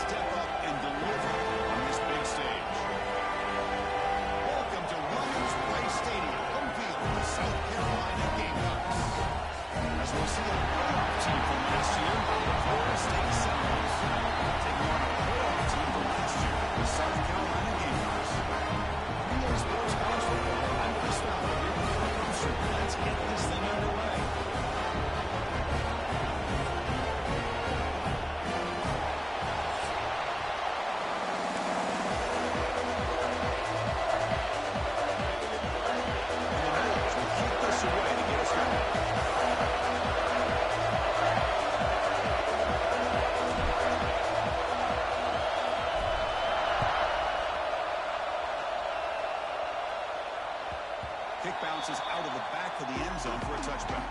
step up and deliver on this big stage. Welcome to Williams-Brice Stadium, home field of the South Carolina Gamecocks. As we see a playoff team from last year, the Florida State Seminoles. Taking on a playoff team from last year, the South Carolina Gamecocks. PA Sports College Football. I'm Chris Fowler here with our producer. Let's get this thing underway. Kick bounces out of the back of the end zone for a touchback.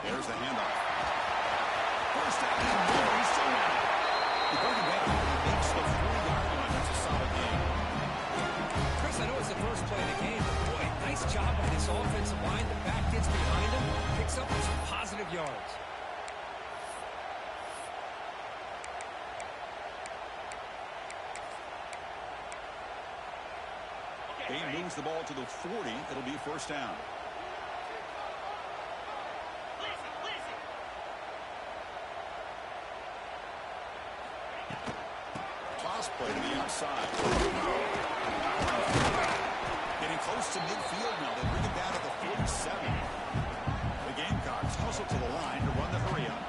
There's the handoff. First down and more. He's still in it. The quarterback makes the 40-yard line. That's a solid game. Chris, I know it's the first play of the game, but boy, nice job by this offensive line. The back gets behind him, picks up some positive yards. He moves the ball to the 40. It'll be first down. Toss play to the outside. Getting close to midfield now. They bring it down at the 47. The Gamecocks hustle to the line to run the hurry up.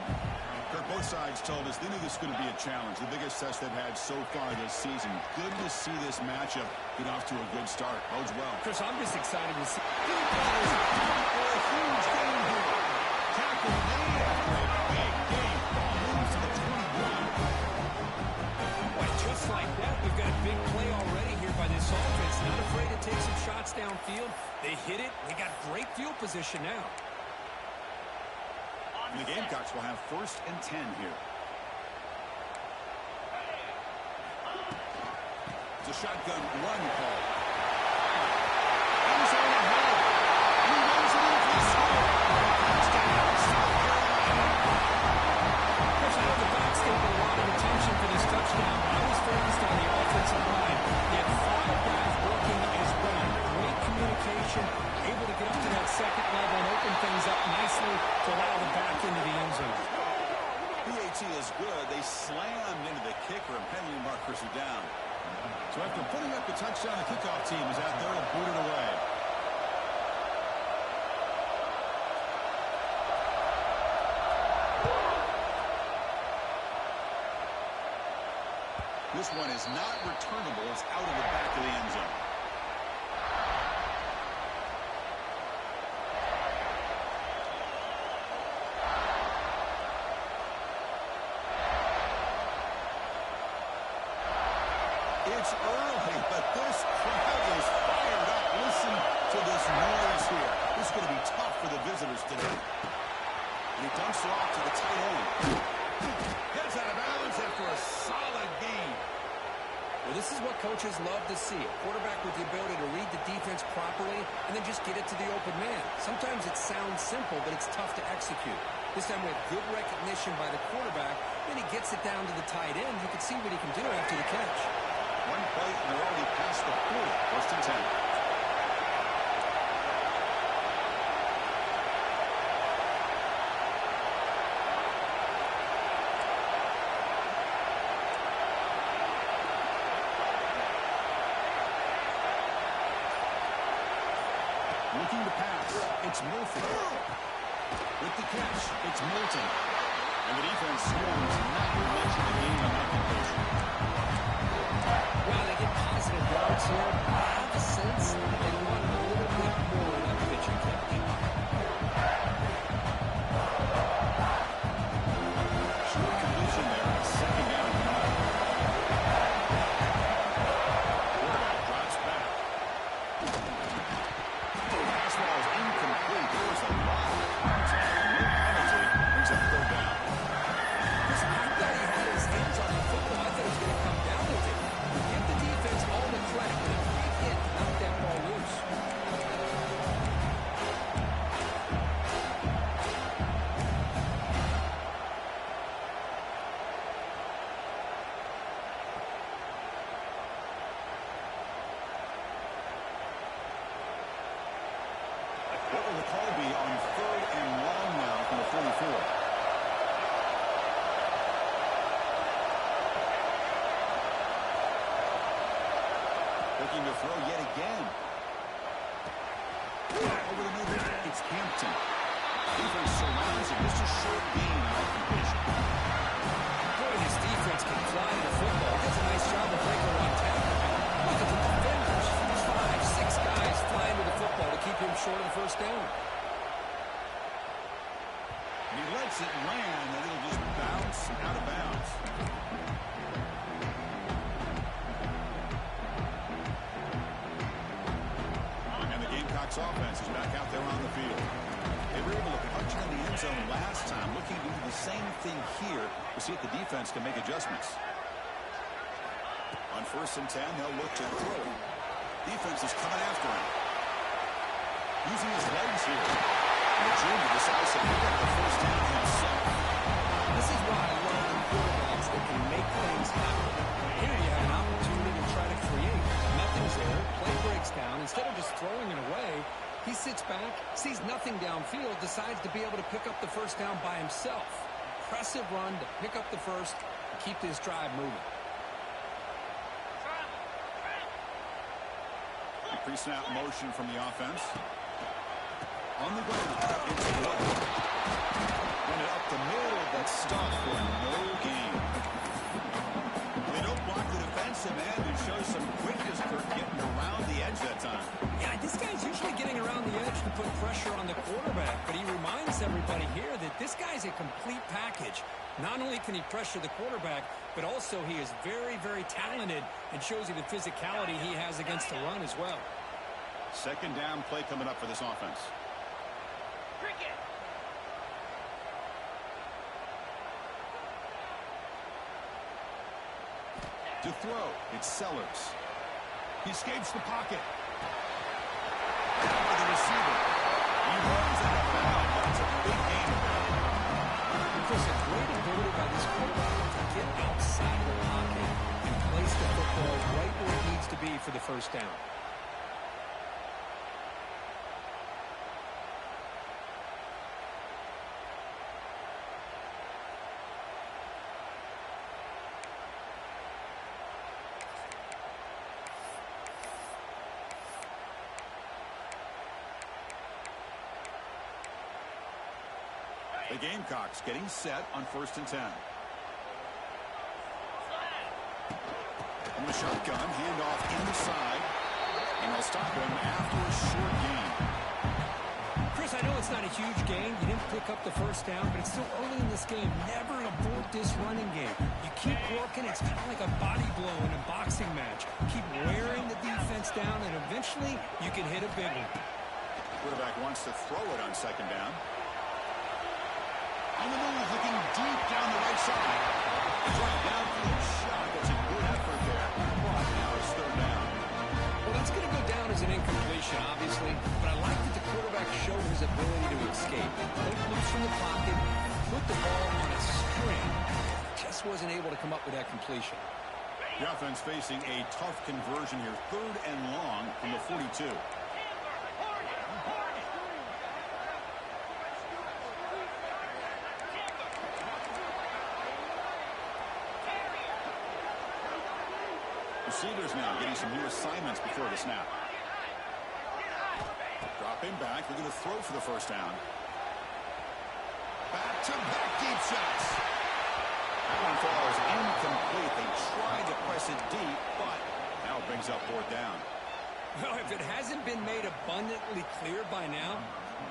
Kirk, both sides told us they knew this was going to be a challenge, the biggest test they've had so far this season. Good to see this matchup get off to a good start. Bodes well. Chris, I'm just excited to see. For a huge game here. Tackle made after a big game. Ball moves to the 21. Boy, just like that, we've got a big play already here by this offense. Not afraid to take some shots downfield. They hit it. They got great field position now. And the Gamecocks will have first and 10 here. It's a shotgun run call. He's on the head. He runs it in for the score. Touchdown, South Carolina. Chris, I know the backs gave a lot of attention for this touchdown, but I was focused on the offensive line. They had 5 guys working as one. Great communication, able to get up to that second level and open things up nicely to allow the back into the end zone. PAT is good. They slammed into the kicker, and penalty markers are down. So after putting up the touchdown, the kickoff team is out there to boot it away. This one is not returnable. It's out of the back of the end zone. It's early, but this crowd is fired up. Listen to this noise here. This is going to be tough for the visitors today. And he dumps it off to the tight end. Gets out of bounds after a solid game. Well, this is what coaches love to see. A quarterback with the ability to read the defense properly and then just get it to the open man. Sometimes it sounds simple, but it's tough to execute. This time with good recognition by the quarterback, then he gets it down to the tight end. You can see what he can do after the catch. One play, and they're already past the 40. First and 10. Looking to pass, it's Murphy. With the catch, it's Milton. And the defense scores not much of the game on that completion. Well, they get positive yards here. I have a sense that they want a little bit more in that pitching catch. looking to throw yet again. Over the middle, it's Hampton. Defense surrounds him. Just a short gain on that completion. Boy, this defense can fly to the football. Does a nice job of breaking one tackle. Look at the defenders. 5, 6 guys flying to the football to keep him short of the first down. He lets it land, and it'll just bounce out of bounds. And the Gamecocks offense is back out there on the field. They were able to punch in the end zone last time, looking to do the same thing here to see if the defense can make adjustments. On 1st and 10, they'll look to throw. Defense is coming after him. Using his legs here. And the junior decides to pick up the first down himself. This is why I love the quarterbacks that can make things happen. Here you have an opportunity to try to create. Nothing's there. Play breaks down. Instead of just throwing it away, he sits back, sees nothing downfield, decides to be able to pick up the first down by himself. Impressive run to pick up the first and keep this drive moving. Pre-snap motion from the offense. On the ground, it's Wood. Run it up the middle, but stopped for no gain. They don't block the defensive end and show some quickness for getting around the edge that time. Yeah, this guy's usually getting around the edge to put pressure on the quarterback, but he reminds everybody here that this guy's a complete package. Not only can he pressure the quarterback, but also he is very, very talented and shows you the physicality he has against the run as well. 2nd down play coming up for this offense. To throw, it's Sellers. He escapes the pocket. The receiver. He runs out of bounds, but it's a big gain. Chris, a great ability by this quarterback to get outside of the pocket and place the football right where it needs to be for the first down. The Gamecocks getting set on 1st and 10. From the shotgun, handoff inside, and they'll stop him after a short gain. Chris, I know it's not a huge gain. You didn't pick up the first down, but it's still early in this game. Never abort this running game. You keep working. It's kind of like a body blow in a boxing match. Keep wearing the defense down, and eventually you can hit a big one. Quarterback wants to throw it on 2nd down. On the move, looking deep down the right side. Right downfield shot. That's a good effort there. But now it's 3rd down. Well, that's going to go down as an incompletion, obviously. But I like that the quarterback showed his ability to escape. Break loose from the pocket, put the ball on a string. Just wasn't able to come up with that completion. The offense facing a tough conversion here. 3rd and long from the 42. Receivers now getting some new assignments before the snap. Dropping back, looking to throw for the first down. Back-to-back deep shots. That one falls incomplete. They tried to press it deep, but now it brings up 4th down. Well, if it hasn't been made abundantly clear by now,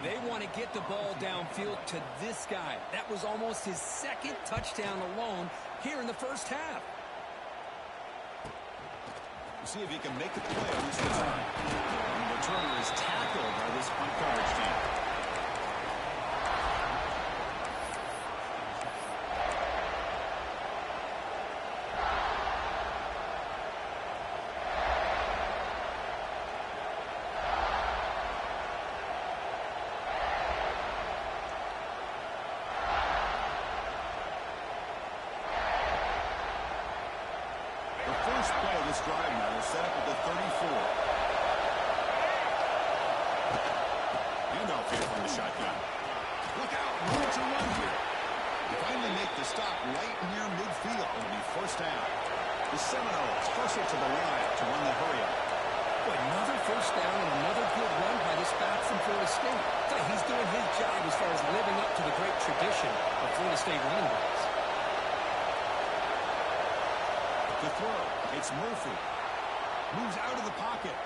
they want to get the ball downfield to this guy. That was almost his 2nd touchdown alone here in the first half. See if he can make a play on this return. And the returner is tackled by this punt coverage team. First play of this drive now is set up at the 34. Handoff here from the shotgun. Look out, room to run here. They finally make the stop right near midfield. It'll be 1st down. The Seminoles hustle to the line to run the hurry up. State running backs. The throw. It's Murphy. Moves out of the pocket.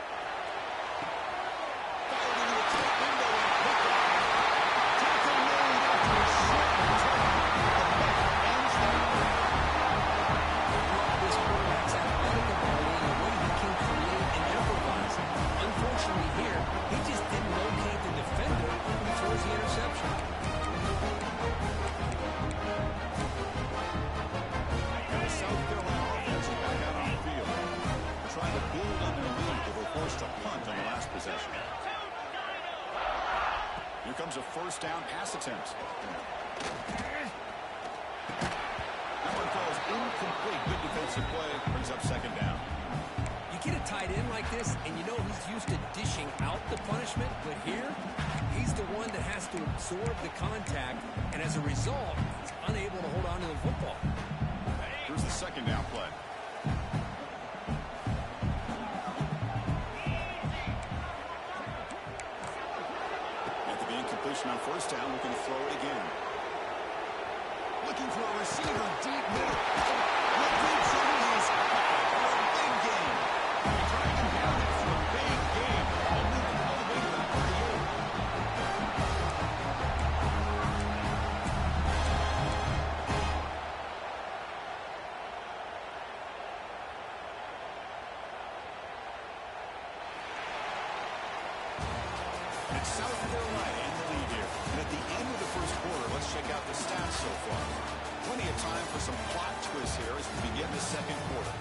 Fired into the tight window and picked off. Tackle made after a short return. The play ends there. This quarterback's athletic ability and the way he can create and improvise. Unfortunately here, he just didn't locate the defender when he throws the interception. The South Carolina offense is back out on the field. Trying to build on their lead. They were forced to punt on the last possession. Here comes a first down pass attempt. That one falls incomplete. Good defensive play. Brings up second down. You get a tight end like this, and you know he's used to dishing out the punishment, but here, he's the one that has to absorb the contact, and as a result, he's unable to hold on to the football. Here's the second down play. After the incompletion on first down, looking to throw it again. Looking for a receiver deep middle. What good somebody is for a big game. Trying to down it for a big game. They'll move it all the way to the 38. It's South Carolina in the lead here. And at the end of the first quarter, let's check out the stats so far. Plenty of time for some plot twists here as we begin the second quarter.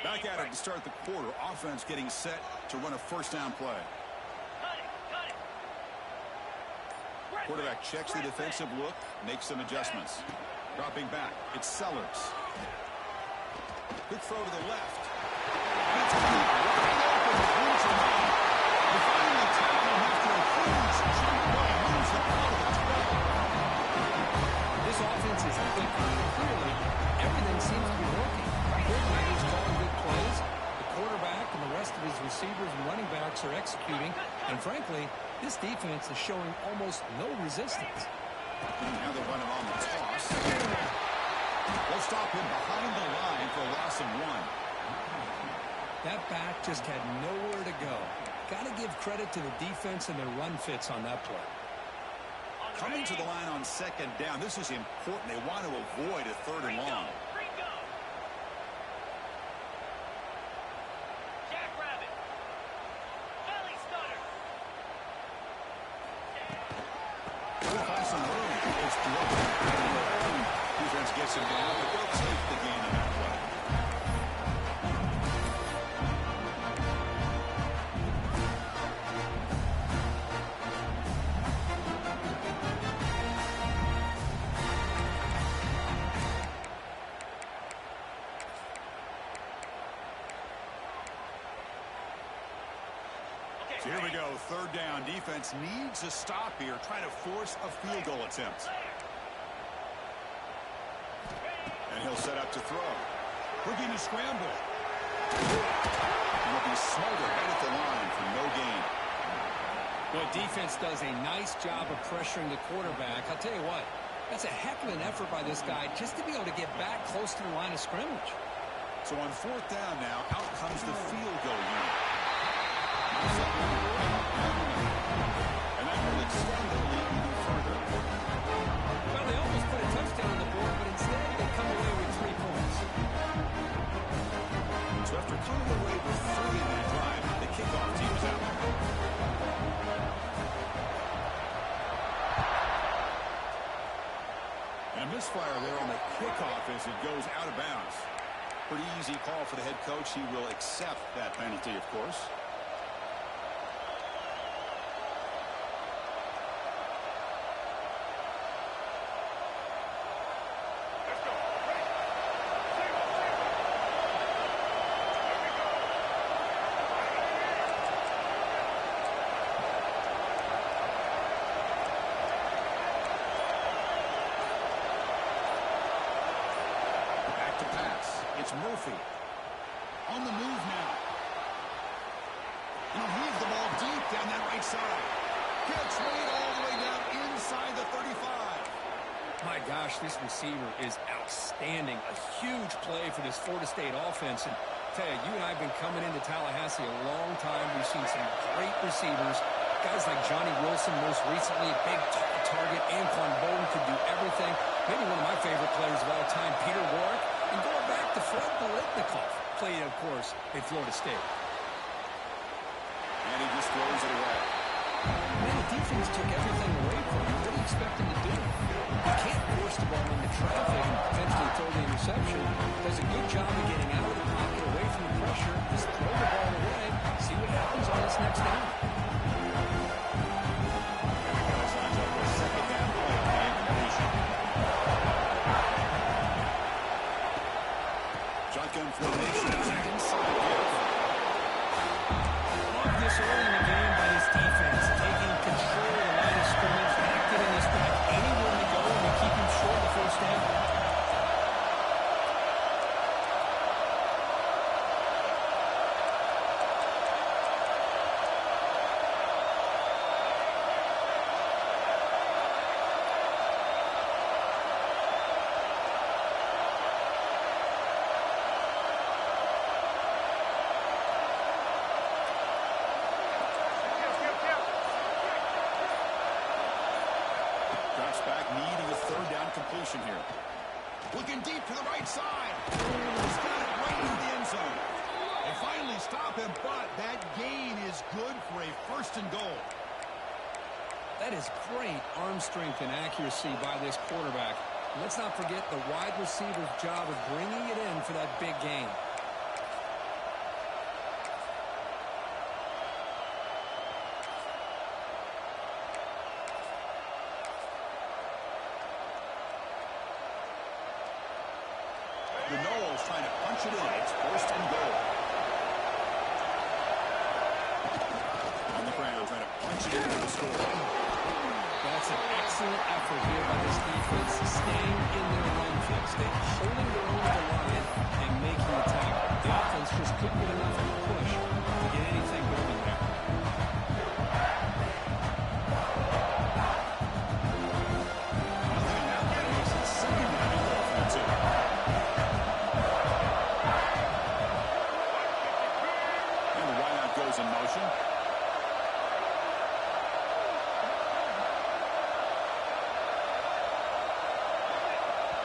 Back at it to start the quarter. Offense getting set to run a first down play. Quarterback checks the defensive look, makes some adjustments. Dropping back, it's Sellers. Quick throw to the left. That's deep, wide open, moves him in. They finally tackle him after a huge jump play. Moves him out of the 12. This offense is clicking. Clearly, everything seems to be working. Coordinators calling good plays. The quarterback and the rest of his receivers and running backs are executing. And frankly, this defense is showing almost no resistance. Now they're running on the toss. They'll stop him behind the line for a loss of 1. That back just had nowhere to go. Got to give credit to the defense and their run fits on that play. Coming to the line on second down. This is important. They want to avoid a third and long. Defense gets him down, but they'll take the gain on that play. So here we go, third down. Defense needs a stop here, trying to force a field goal attempt. And he'll set up to throw. Looking to scramble. He'll be smothered right at the line for no gain. Well, defense does a nice job of pressuring the quarterback. I'll tell you what, that's a heck of an effort by this guy just to be able to get back close to the line of scrimmage. So on fourth down now, out comes the field goal unit. And that will extend the lead even further. Well, they almost put a touchdown on the board, but instead they come away with 3 points. So after coming away with 3 in that drive, the kickoff team is out there. And a misfire there on the kickoff as it goes out of bounds. Pretty easy call for the head coach. He will accept that penalty, of course. It's Murphy. On the move now. And he'll heave the ball deep down that right side. Gets made all the way down inside the 35. My gosh, this receiver is outstanding. A huge play for this Florida State offense. And tell you, you and I have been coming into Tallahassee a long time. We've seen some great receivers. Guys like Johnny Wilson, most recently, big target. Anquan Bolden could do everything. Maybe one of my favorite players of all time, Peter Warrick. And going back to Fred Biletnikoff, played, of course, at Florida State. And he just throws it away. Man, the defense took everything away from him. What do you expect him to do? He can't force the ball into traffic and potentially throw the interception. Does a good job of getting out of the pocket, away from the pressure. Just throw the ball away. See what happens on this next down. Shotgun formation inside here. Love this early in the game by this defense, taking control of the line of scrimmage, not giving this back anywhere to go, and we keep him short of the first down. Back needing a third down completion here. Looking deep to the right side. He's got it right into the end zone. They finally stop him, but that gain is good for a first and goal. That is great arm strength and accuracy by this quarterback. Let's not forget the wide receiver's job of bringing it in for that big gain. The Noles trying to punch it in. It's first and goal. On the ground, trying to punch it into the score. That's an excellent effort here by this defense, staying in their run fix. They're holding their own at the line and making the tackle. The offense just couldn't get enough of a push to get anything moving there. Nothing now. That makes it second down and goal from the 2. Goes in motion.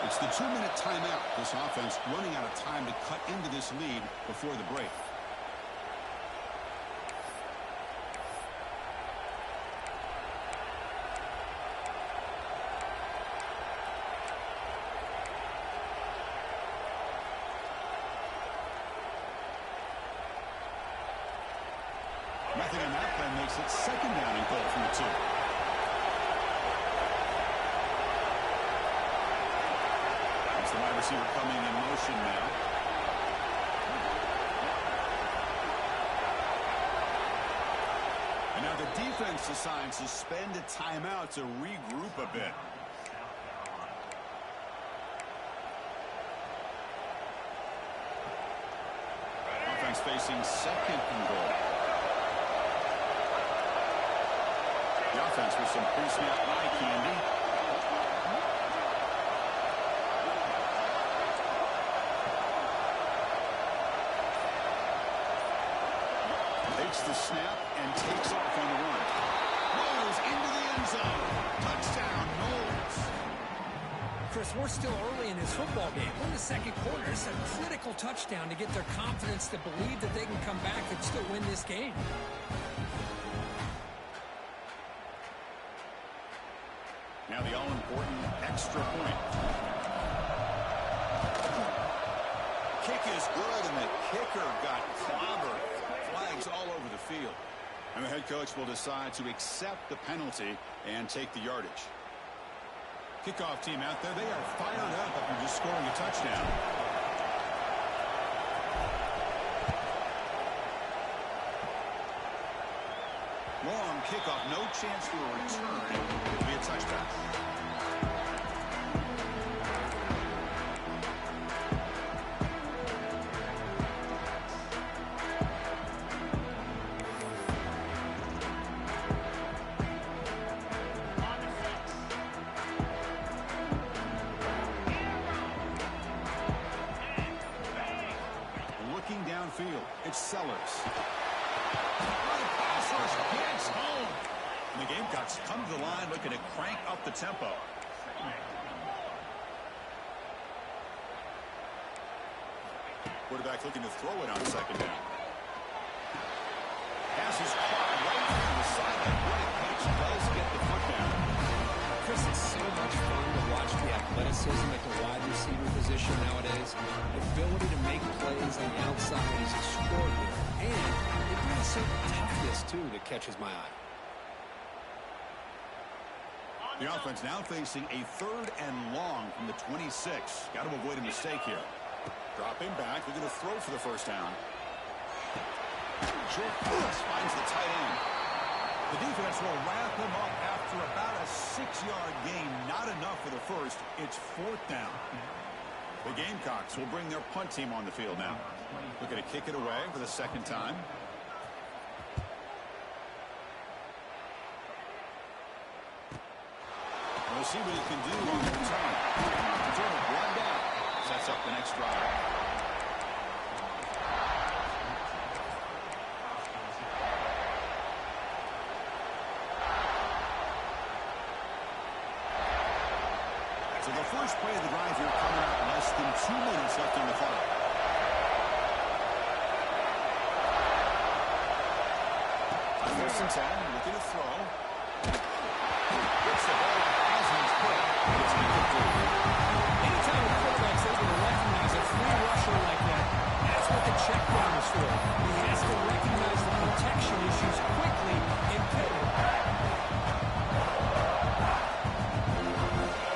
It's the 2-minute timeout. This offense running out of time to cut into this lead before the break. Nothing on that play makes it second down and goal from the 2. There's the wide receiver coming in motion now. And now the defense decides to spend a timeout to regroup a bit. Offense facing second and goal. The offense with some pre-snap eye candy. Takes the snap and takes off on the run. Rolls into the end zone. Touchdown, Knowles. Chris, we're still early in this football game. We're in the second quarter. It's a critical touchdown to get their confidence to believe that they can come back and still win this game. Now the all-important extra point. Kick is good, and the kicker got clobbered. Flags all over the field. And the head coach will decide to accept the penalty and take the yardage. Kickoff team out there, they are fired up after just scoring a touchdown. Long kickoff, no chance for a return. It'll be a touchback. The pass rush gets home. And the Gamecocks come to the line looking to crank up the tempo. Quarterback looking to throw it on second down. Pass is caught right from the sideline. What a catch. Does get the foot down. Chris, it's so much fun to watch the athleticism at the wide receiver position nowadays. The ability to make plays on the outside is extraordinary. And it brings some toughness, too, that catches my eye. The offense now facing a 3rd and long from the 26. Got to avoid a mistake here. Dropping back. They're going to throw for the first down. Short pass finds the tight end. The defense will wrap him up after about a 6-yard gain. Not enough for the first. It's 4th down. The Gamecocks will bring their punt team on the field now. Looking to kick it away for the second time. We'll see what he can do on the return. Return of 1 down. Sets up the next drive. So the first play of the drive here coming up less than 2 minutes left on the clock. On 1st and 10, looking to throw. Gets the ball as he's put. It's incomplete. Anytime a quarterback's able to recognize a free rusher like that, that's what the check down is for. He has to recognize the protection issues quickly and pivot.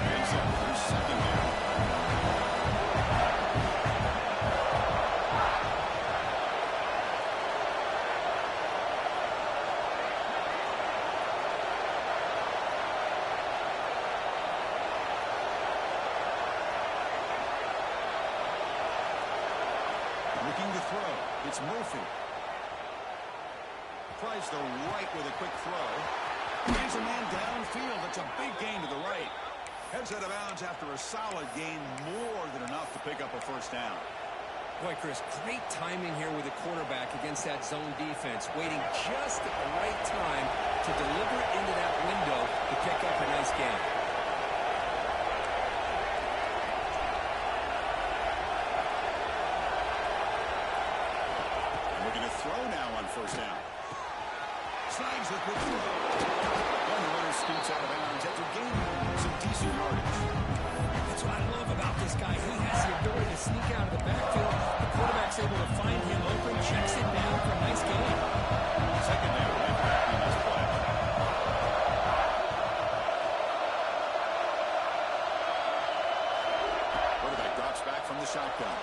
Brings up for second down. Looking to throw. It's Murphy. Tries the right with a quick throw. Brings a man downfield. It's a big gain to the right. Heads out of bounds after a solid gain, more than enough to pick up a first down. Boy, Chris, great timing here with the quarterback against that zone defense, waiting just at the right time to deliver it into that window to pick up a nice gain. Looking to throw now on first down. Slides the quick throw. One runner scoots out of bounds after gaining some decent yardage. That's what I love about this guy. He has the ability to sneak out of the backfield. The quarterback's able to find him open, checks it down for a nice gain. Second down, impact on this play. Quarterback drops back from the shotgun.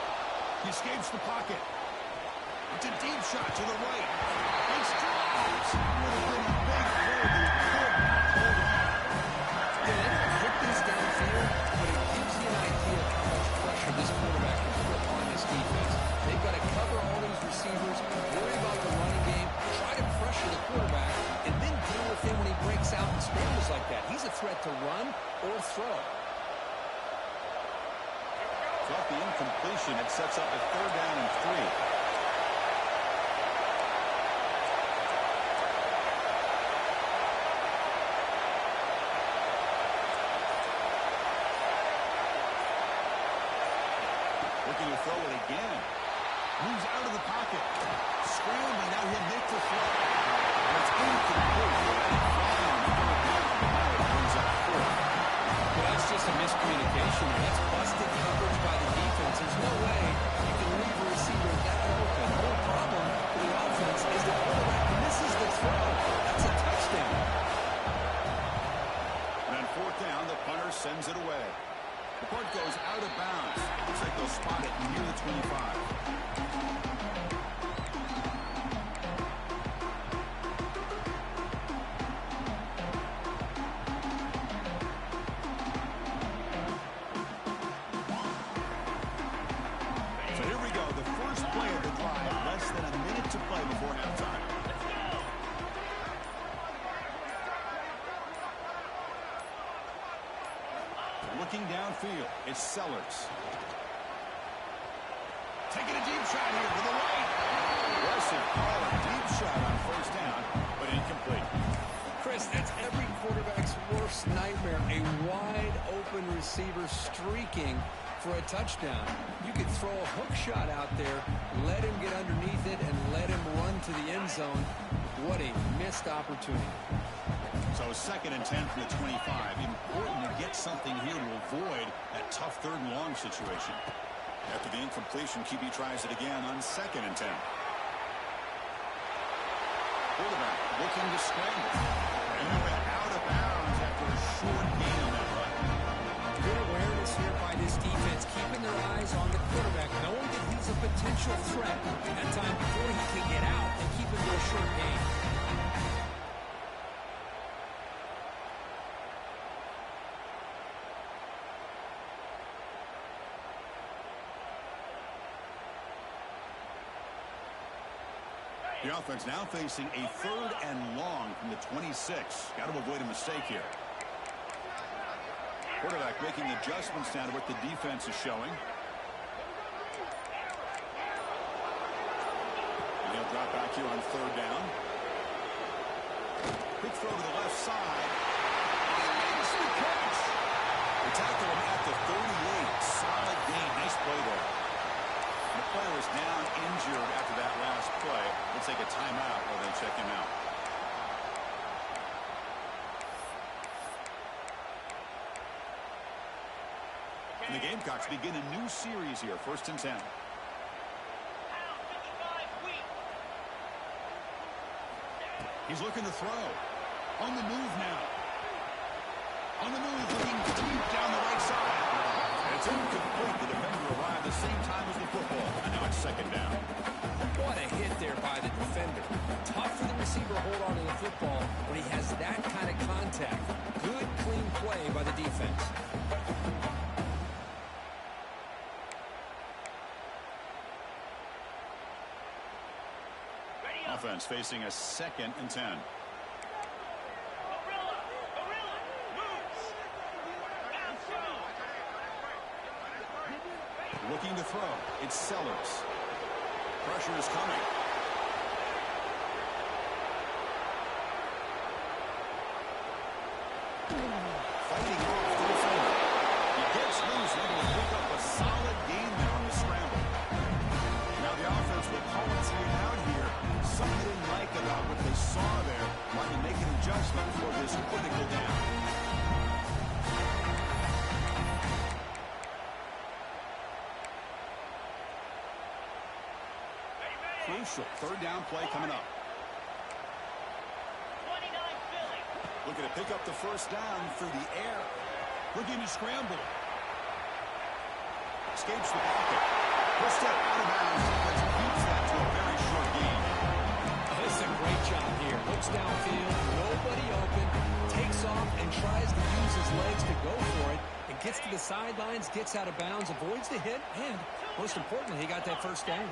He escapes the pocket. It's a deep shot to the right. He strides. Would have been a big play. Hold on. Yeah, they don't hit these downfield, but it gives you an idea of how much pressure this quarterback can put on this defense. They've got to cover all these receivers, worry about the running game, try to pressure the quarterback, and then deal with him when he breaks out and scrambles like that. He's a threat to run or throw. Off the incompletion, it sets up a 3rd down and 3. Looking to throw it again. Moves out of the pocket. Scrambling, now he'll make the throw. And it's incomplete. Flying on 3rd down. Now it brings up 4th. Well, that's just a miscommunication. That's busted coverage by the defense. There's no way you can leave a receiver that open. The whole problem for the offense is the quarterback misses the throw. That's a touchdown. And on 4th down, the punter sends it away. The punt goes out of bounds. Looks like they'll spot it near the 25. So here we go. The first play of the drive. Less than a minute to play before halftime. Looking downfield, it's Sellers. Taking a deep shot here to the right. Aggressive call, a deep shot on receiver streaking for a touchdown. You could throw a hook shot out there, let him get underneath it, and let him run to the end zone. What a missed opportunity. So 2nd and 10 from the 25. Important to get something here to avoid that tough 3rd and long situation. After the incompletion, QB tries it again on 2nd and 10. Quarterback looking to scramble. And he went out of bounds after a short gain on that run. Good awareness here by this defense, keeping their eyes on the quarterback, knowing that he's a potential threat at time before he can get out and keep him to a short gain. The offense now facing a 3rd and long from the 26. Got to avoid a mistake here. Quarterback making adjustments now to what the defense is showing. And he'll drop back here on 3rd down. Quick throw to the left side. He makes the catch. They tackle him at the 38. Solid gain. Nice play there. The player was down injured after that last play. We'll take a timeout while they check him out. And the Gamecocks begin a new series here. 1st and 10. He's looking to throw. On the move now. On the move, looking deep down the right side. It's incomplete. The defender arrived the same time as the football. And now it's 2nd down. What a hit there by the defender. Tough for the receiver to hold on to the football when he has that kind of contact. Good, clean play by the defense. Offense facing a 2nd and 10. Looking to throw. It's Sellers. Pressure is coming. Fighting off the defender. He gets loose, able to pick up a solid gain there on the scramble. Now the offense will call a timeout here. Something they didn't like about what they saw there. Wanting to make an adjustment for this critical down. Crucial 3rd down play coming up. Looking to pick up the 1st down through the air. Looking to scramble. Escapes the pocket. Pushed up out of bounds. Defense keeps that to a very short gain. This is a great job here. Looks downfield, nobody open, takes off and tries to use his legs to go for it. And gets to the sidelines, gets out of bounds, avoids the hit, and most importantly, he got that 1st down.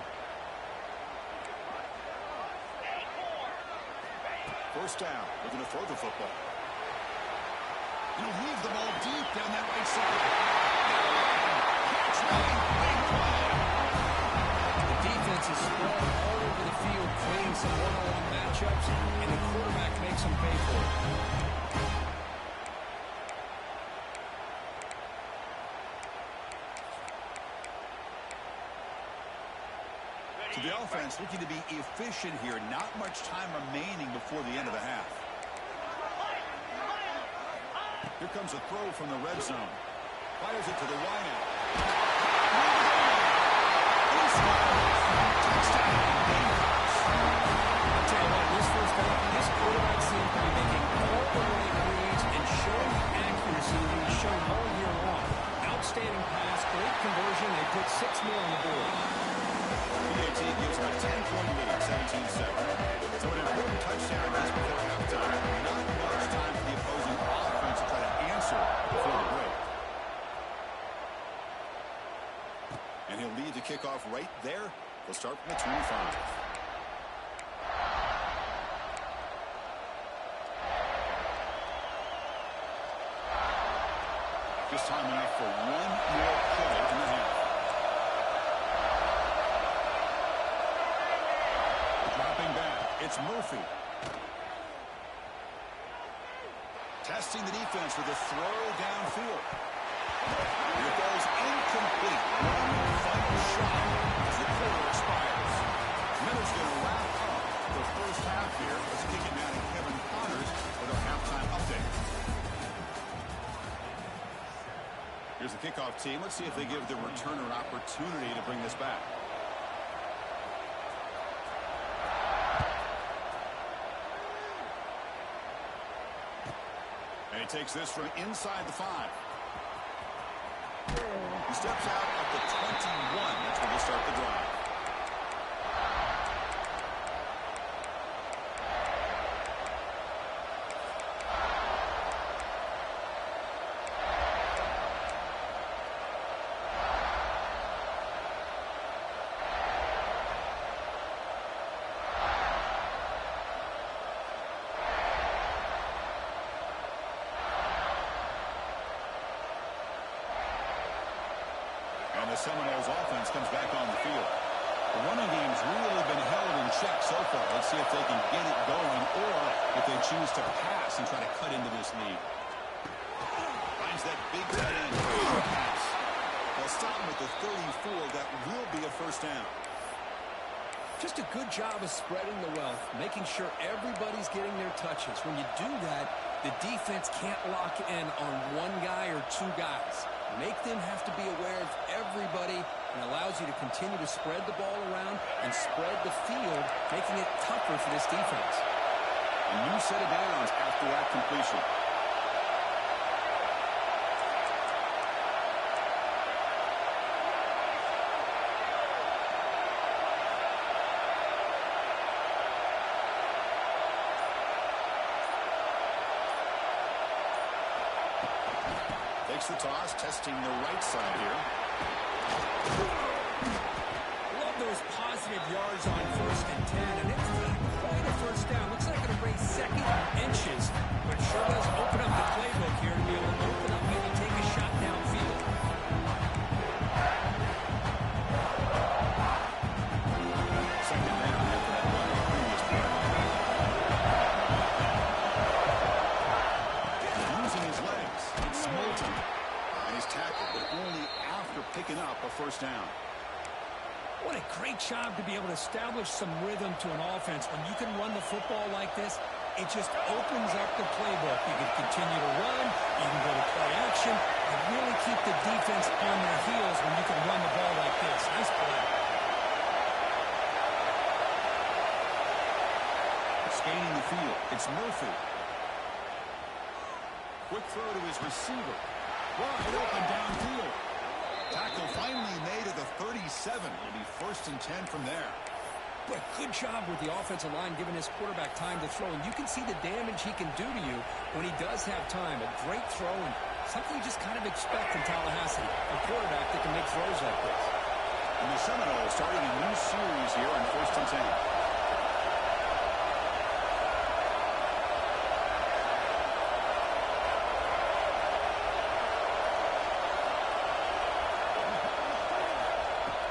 1st down, looking to throw the football. He'll leave the ball deep down that right side. Catch made. Big play. The defense is spread all over the field, creating some one-on-one matchups, and the quarterback makes them pay for it. So the offense looking to be efficient here. Not much time remaining before the end of the half. Here comes a throw from the red zone. Fires it to the wideout. Touchdown. I'll tell you what, this 1st half, this quarterback seemed to be making all the right reads and showing the accuracy that he's shown all year long. Outstanding pass, great conversion. They put 6 more on the board. PAT gives a 10-point lead, 17-7. So an important touchdown just before halftime. Not much time for the opposing offense to try to answer before the break. And he'll lead the kickoff right there. He'll start from the 25. Just time enough for one more play in the half. Dropping back, it's Murphy. Testing the defense with a throw downfield. Here goes incomplete. One final shot as the quarter expires. Miller's going to wrap up the first half here. Let's kick it now to Kevin Connors with our halftime update. Here's the kickoff team. Let's see if they give the returner an opportunity to bring this back. And he takes this from inside the 5. He steps out of the 21. That's where they start the drive. And the Seminoles offense comes back on the field. The running game's really been held in check so far. Let's see if they can get it going or if they choose to pass and try to cut into this lead. Finds that big tight end pass. They'll stop him at the 34. That will be a first down. Just a good job of spreading the wealth, making sure everybody's getting their touches. When you do that, the defense can't lock in on one guy or two guys. Make them have to be aware of everybody and allows you to continue to spread the ball around and spread the field, making it tougher for this defense. A new set of downs after that completion. Takes the toss, testing the right side here. Love those positive yards on 1st and 10, and it's not quite a first down. Looks like it'll raise second inches, but sure does open up the playbook here to be able to open up, maybe take a shot downfield. Second down after that run on the previous play. Using his legs, it's Moulton. And he's tackled, but only after picking up a first down. What a great job to be able to establish some rhythm to an offense. When you can run the football like this, it just opens up the playbook. You can continue to run, you can go to play action, and really keep the defense on their heels when you can run the ball like this. Nice play. Scanning the field, it's Murphy. Quick throw to his receiver. Wide open downfield. Tackle finally made at the 37. It'll be 1st and 10 from there. But good job with the offensive line giving his quarterback time to throw. And you can see the damage he can do to you when he does have time. A great throw and something you just kind of expect in Tallahassee. A quarterback that can make throws like this. And the Seminoles starting a new series here on 1st and 10.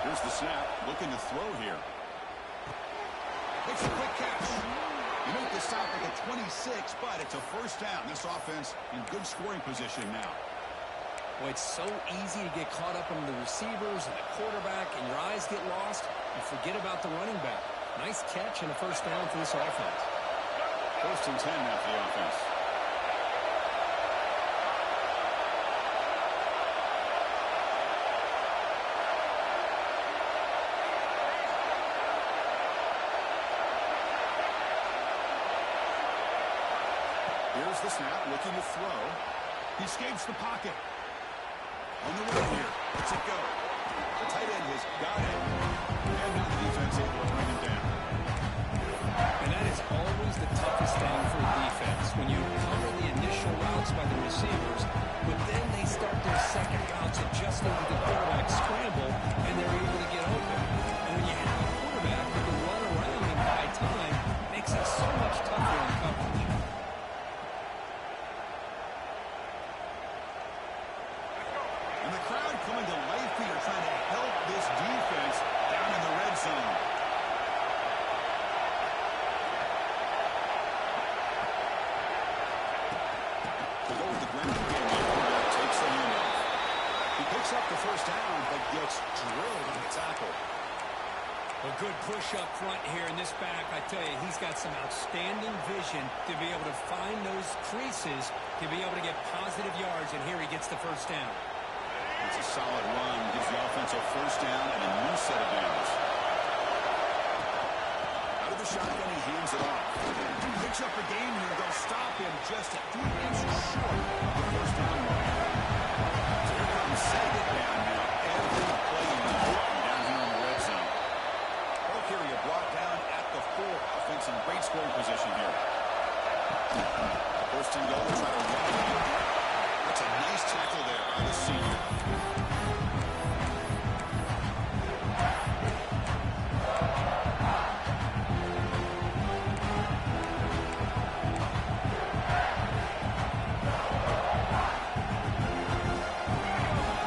Here's the snap, looking to throw here. It's a quick catch. You make the stop at the 26, but it's a first down. This offense in good scoring position now. Well, it's so easy to get caught up on the receivers and the quarterback, and your eyes get lost. You forget about the running back. Nice catch and a first down for this offense. 1st and 10 now for the offense. Here's the snap, looking to throw. He escapes the pocket. On the way here, lets it go. The tight end has got it. And now the defense able to bring him down. And that is always the toughest thing for a defense. When you cover the initial routes by the receivers, but then they start their second routes adjusting to the quarterback scramble, and they're able to get open. And when you have a quarterback who can run around and buy time, it makes it so much tougher in coverage. And the crowd coming to life here, trying to help this defense down in the red zone. To go with the ground game, the quarterback takes the handoff. up the first down, but gets drilled on the tackle. A good push up front here in this back. I tell you, he's got some outstanding vision to be able to find those creases, to be able to get positive yards, and here he gets the first down. It's a solid run. Gives the offense a first down and a new set of downs. Out of the shotgun, he hands it off. Picks up the game here. They'll stop him just a few inches short of the first down line. So here comes second down now. Every play important down here in the red zone. Carry a block down at the 4. Offense in great scoring position here. First and goal, try to run it here. That's a nice tackle there by the senior.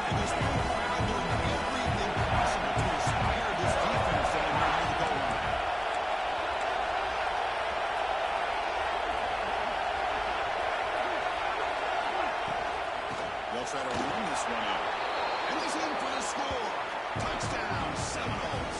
And this big crowd doing everything possible to inspire this defense down here near the goal line. They'll try to run this one out. And he's in for the score. Touchdown, Seminoles.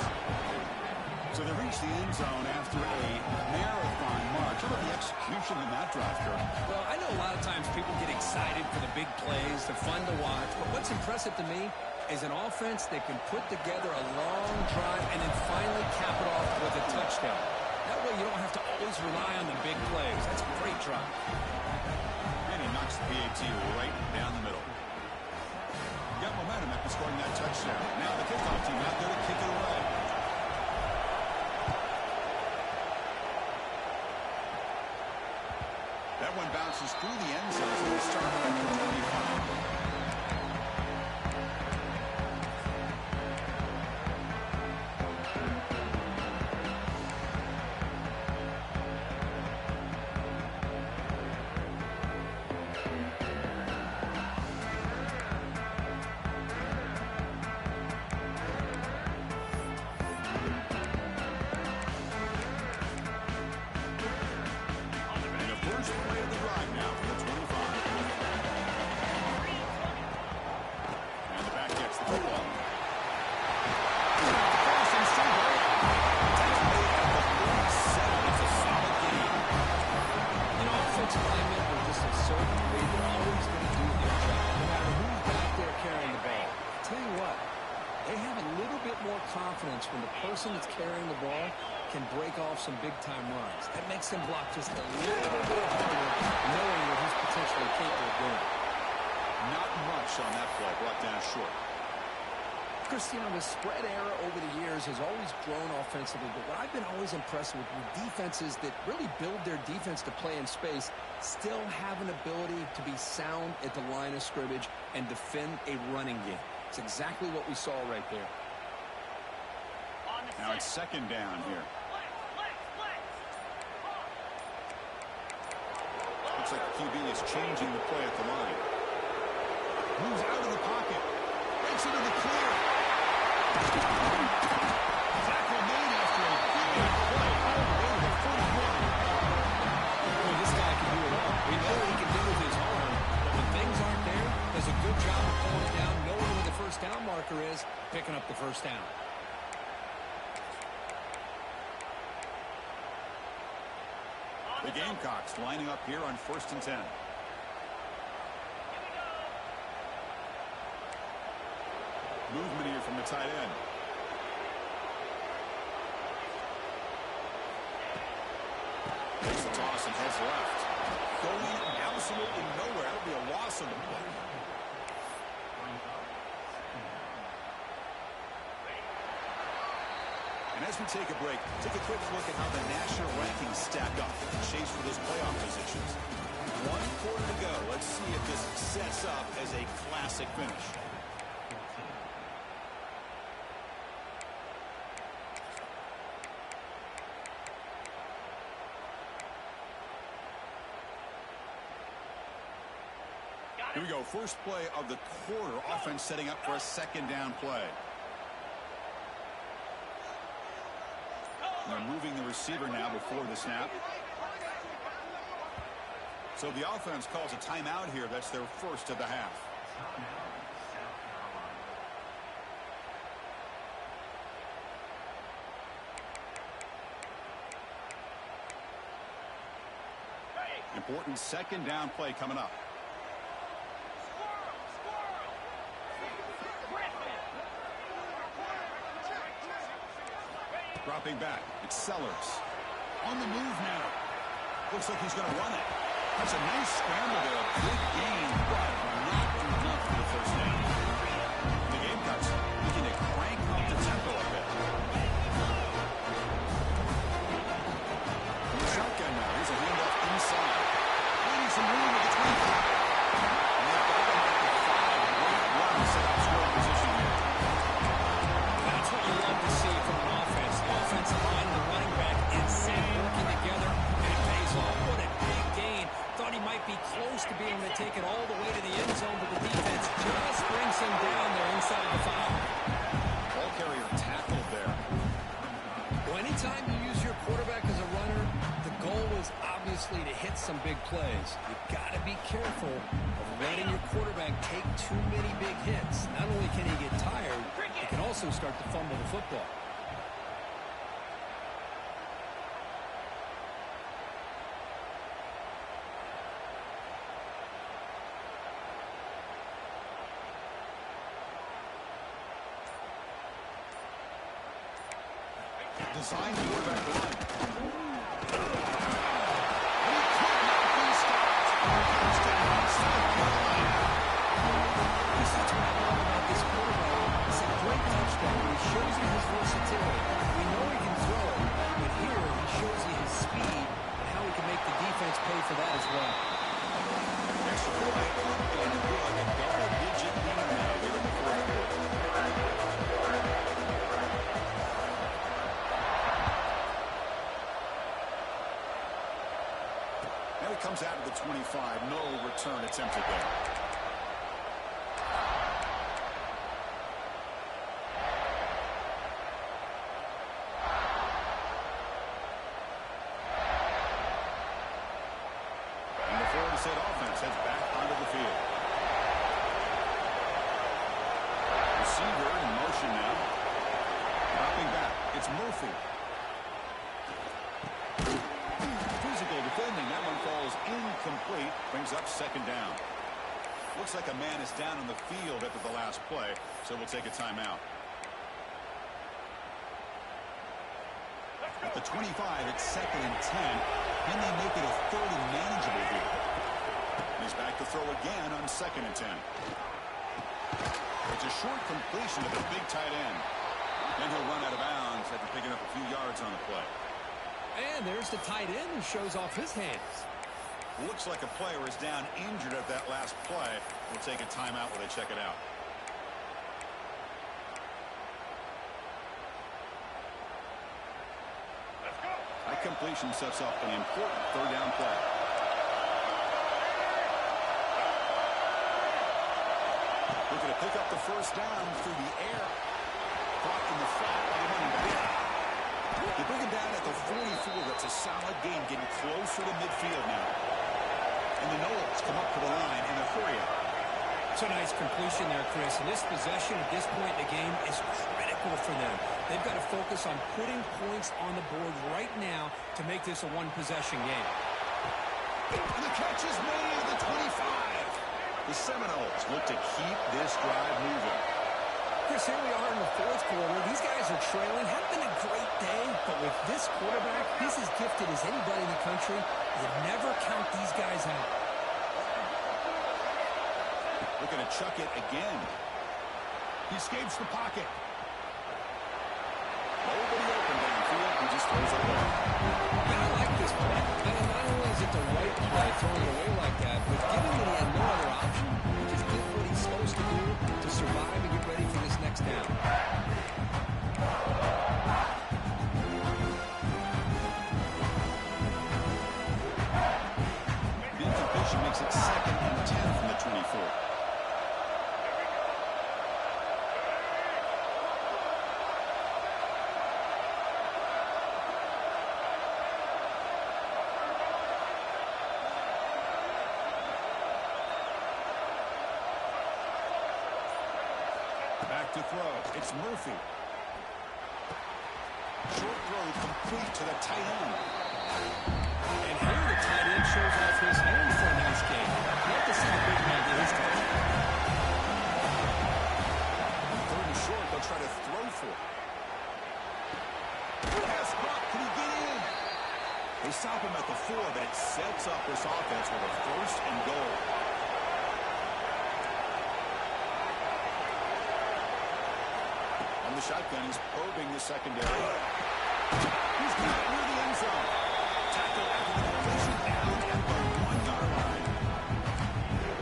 So they reach the end zone after a marathon march. How about the execution in that drive, Kirk? Well, I know a lot of times people get excited for the big plays. They're fun to watch. But what's impressive to me is an offense that can put together a long drive and then finally cap it off with a touchdown. That way you don't have to always rely on the big plays. That's a great drive. And he knocks the PAT right down the middle. Got momentum after scoring that touchdown. Now the kickoff team out there to kick it away. That one bounces through the end zone, so they start at the 25. Confidence when the person that's carrying the ball can break off some big-time runs. That makes him block just a little bit harder, knowing what he's potentially capable of doing. Not much on that play, brought down short. Chris, you know, the spread era over the years has always grown offensively, but what I've been always impressed with defenses that really build their defense to play in space still have an ability to be sound at the line of scrimmage and defend a running game. It's exactly what we saw right there. Now it's second down here. Looks like the QB is changing the play at the line. Moves out of the pocket. Breaks into the clear. Tackle made after a big play all the way to the 41. Boy, this guy can do it all. We know what he can do with his arm, but when things aren't there, does a good job of pulling it down, knowing where the first down marker is, picking up the first down. The Gamecocks lining up here on 1st and 10. Movement here from the tight end. Takes the toss and heads left. Going absolutely nowhere. That'll be a loss on the play. And as we take a break, take a quick look at how the national rankings stack up in the chase for those playoff positions. 1 quarter to go. Let's see if this sets up as a classic finish. Here we go. First play of the quarter. Offense setting up for a second down play. They're moving the receiver now before the snap. So the offense calls a timeout here. That's their first of the half. Important second down play coming up. Dropping back. It's Sellers. On the move now. Looks like he's going to run it. That's a nice scramble there. Good gain, but not enough for the first down. The Gamecocks looking to crank up the tempo a bit. From the shotgun now. Here's a handoff inside. Finding some room at the 25. And they've got him at the 5. Great run to set up scoring position here. That's what you love to see from an offense. The offensive line and the running back in sync working together, and it pays off. What a big gain. Thought he might be close to being able to take it all the way to the end zone, but the defense just brings him down there inside the 5. Ball carrier tackled there. Well, anytime you use your quarterback as a runner, the goal is obviously to hit some big plays. You've got to be careful of letting your quarterback take too many big hits. Not only can he get tired, he can also start to fumble the football. Designed quarterback run. And he could not be stopped. Touchdown, South Carolina. That's what I love about this quarterback. It's a great touchdown. He shows you his versatility. We know he can throw it, but here he shows you his speed and how he can make the defense pay for that as well. Extra point, and we're like a double-digit lead now here in the fourth quarter. Now he comes out of the 25. No return attempted there. And the Florida State offense heads back onto the field. Receiver in motion now. Dropping back. It's Murphy. Physical defending. That one falls incomplete. Brings up second down. Looks like a man is down on the field after the last play, so we'll take a timeout. At the 25, it's second and 10. Can they make it a third and manageable here? And he's back to throw again on second and 10. It's a short completion to the big tight end. Then he'll run out of bounds after picking up a few yards on the play. And there's the tight end who shows off his hands. Looks like a player is down injured at that last play. We'll take a timeout while they check it out. That completion sets up an important third down play. Looking to pick up the first down through the air. Caught in the flat by the running back. They bring him down at the 44. That's a solid gain, getting closer to midfield now. And the Noles come up to the line in a hurry up. It's a nice completion there, Chris. And this possession at this point in the game is critical for them. They've got to focus on putting points on the board right now to make this a one-possession game. And the catch is made at the 25. The Seminoles look to keep this drive moving. Chris, here we are in the fourth quarter. These guys are trailing. Hadn't been a great day, but with this quarterback, he's as gifted as anybody in the country. You never count these guys out. Looking to chuck it again. He escapes the pocket. Nobody open downfield. He just throws it away. Yeah, I like this play. And not only is it the right play, throwing it away like that, but given that he had no other option, he just did what he's supposed to do to survive and get ready for this next down. The incompletion makes it second and 10 from the 24. Back to throw. It's Murphy. Short throw complete to the tight end. And here the tight end shows off stop him at the 4, but it sets up this offense with a first and goal. On the shotgun, he's probing the secondary. He's got it near the end zone. Tackle after the completion down at the 1-yard line.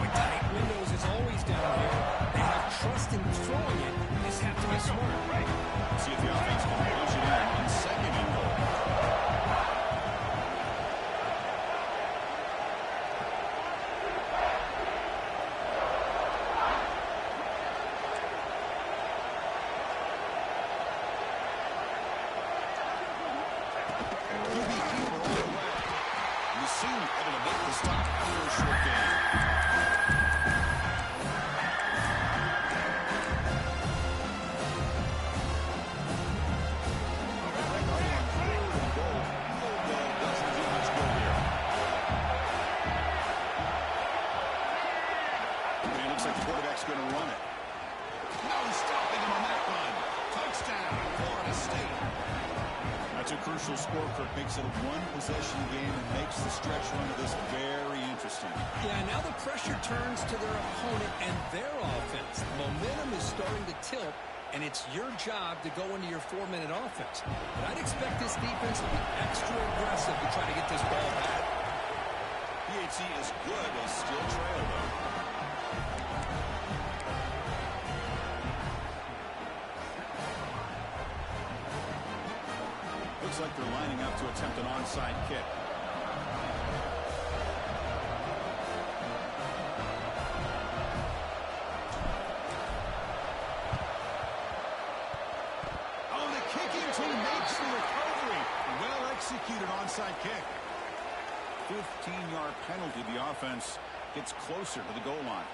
Boy, tight windows is always down here. They have trust in throwing it. You just have to be smart, right? See if the offense can push it in on second and goal. Going to run it. No stopping him on that run. Touchdown, Florida State. That's a crucial score, Kirk. Makes it a one-possession game and makes the stretch run of this very interesting. Yeah, now the pressure turns to their opponent and their offense. Momentum is starting to tilt, and it's your job to go into your 4-minute offense. But I'd expect this defense to be extra aggressive to try to get this ball back. PAT is good. They still trail, though. Looks like they're lining up to attempt an onside kick. Oh, the kicking team makes the recovery. Well executed onside kick. 15-yard penalty. The offense gets closer to the goal line.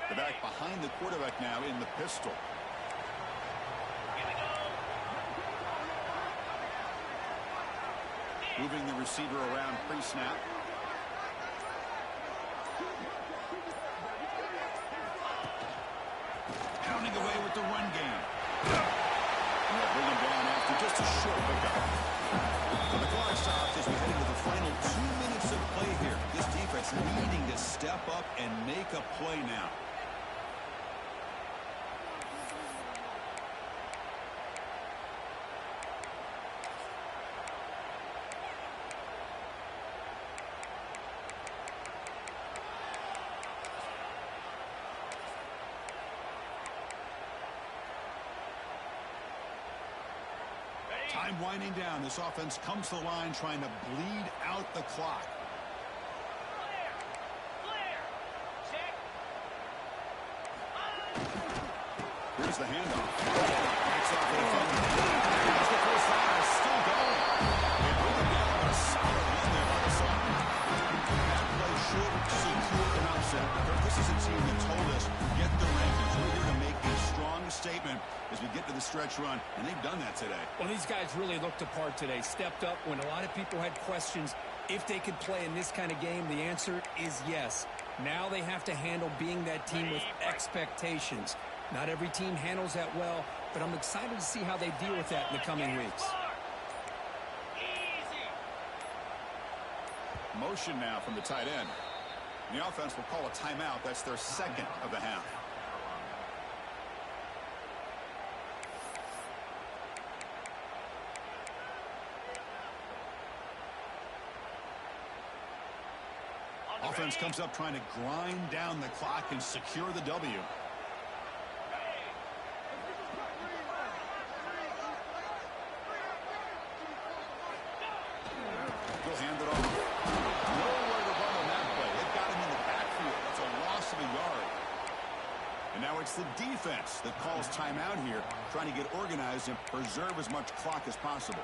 The back behind the quarterback now in the pistol. Moving the receiver around pre-snap. Pounding away with the run game. And they'll bring him down after just a short pickup. So the clock stops as we head into the final 2 minutes of play here. This defense needing to step up and make a play now. Time winding down. This offense comes to the line trying to bleed out the clock. Here's the handoff. Breaks off the defender. That's the first down. It's still going. They bring him down with a solid run there by the side. That play should secure an upset. This is a team that told us, get the rankings. We're here to make a strong statement as we get to the stretch run, and they've done that today. Well, these guys really looked apart today. Stepped up when a lot of people had questions if they could play in this kind of game. The answer is yes. Now they have to handle being that team with expectations. Not every team handles that well, but I'm excited to see how they deal with that in the coming weeks. Motion now from the tight end. And the offense will call a timeout. That's their second of the half. Offense comes up trying to grind down the clock and secure the W. He'll hand it off. Nowhere to run on that play. They've got him in the backfield. That's a loss of a yard. And now it's the defense that calls timeout here, trying to get organized and preserve as much clock as possible.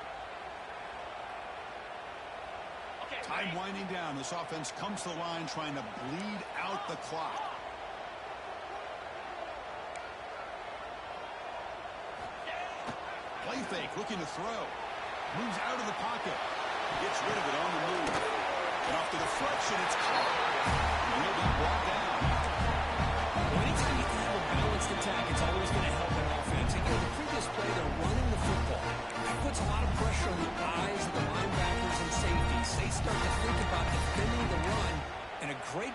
Time winding down. This offense comes to the line trying to bleed out the clock. Play fake, looking to throw. Moves out of the pocket. Gets rid of it on the move. And off the deflection, it's caught. And he'll be brought down.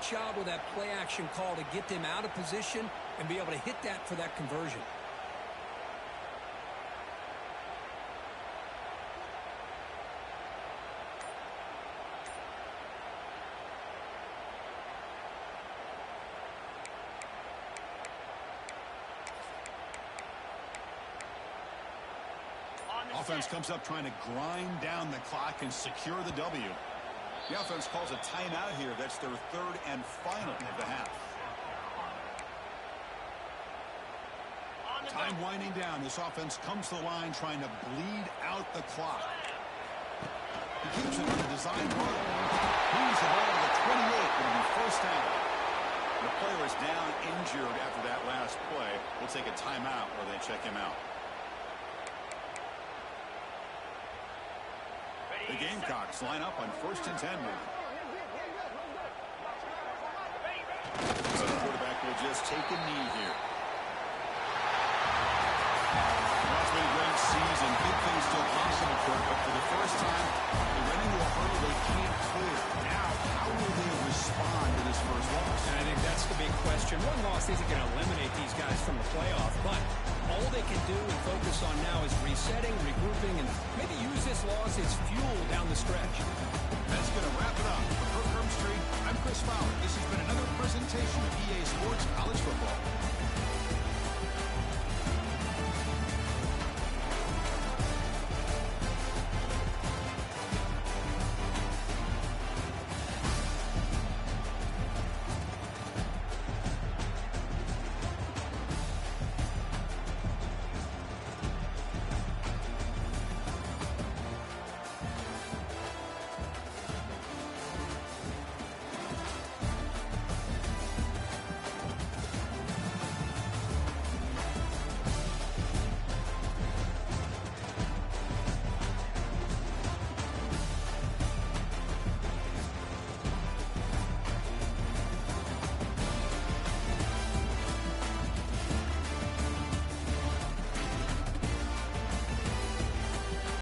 job with that play action call to get them out of position and be able to hit that for that conversion. Offense comes up trying to grind down the clock and secure the W. The offense calls a timeout here. That's their third and final of the half. Time winding down. This offense comes to the line trying to bleed out the clock. He keeps it on the design run. Moves the ball to the 28. It'll be first down. The player is down injured after that last play. We'll take a timeout where they check him out. The Gamecocks line up on 1st and 10 now. So the quarterback will just take a knee here. Well, it's been a great season. Big things still possible for it, but for the first time, they're running into a hurdle they can't clear. Now, how will they respond to this first loss? And I think that's the big question. One loss isn't going to eliminate these guys from the playoff, but all they can do and focus on now is resetting, regrouping, and maybe use this loss as fuel down the stretch. That's going to wrap it up. For Kirk Herbstreit, I'm Chris Fowler. This has been another presentation of EA Sports.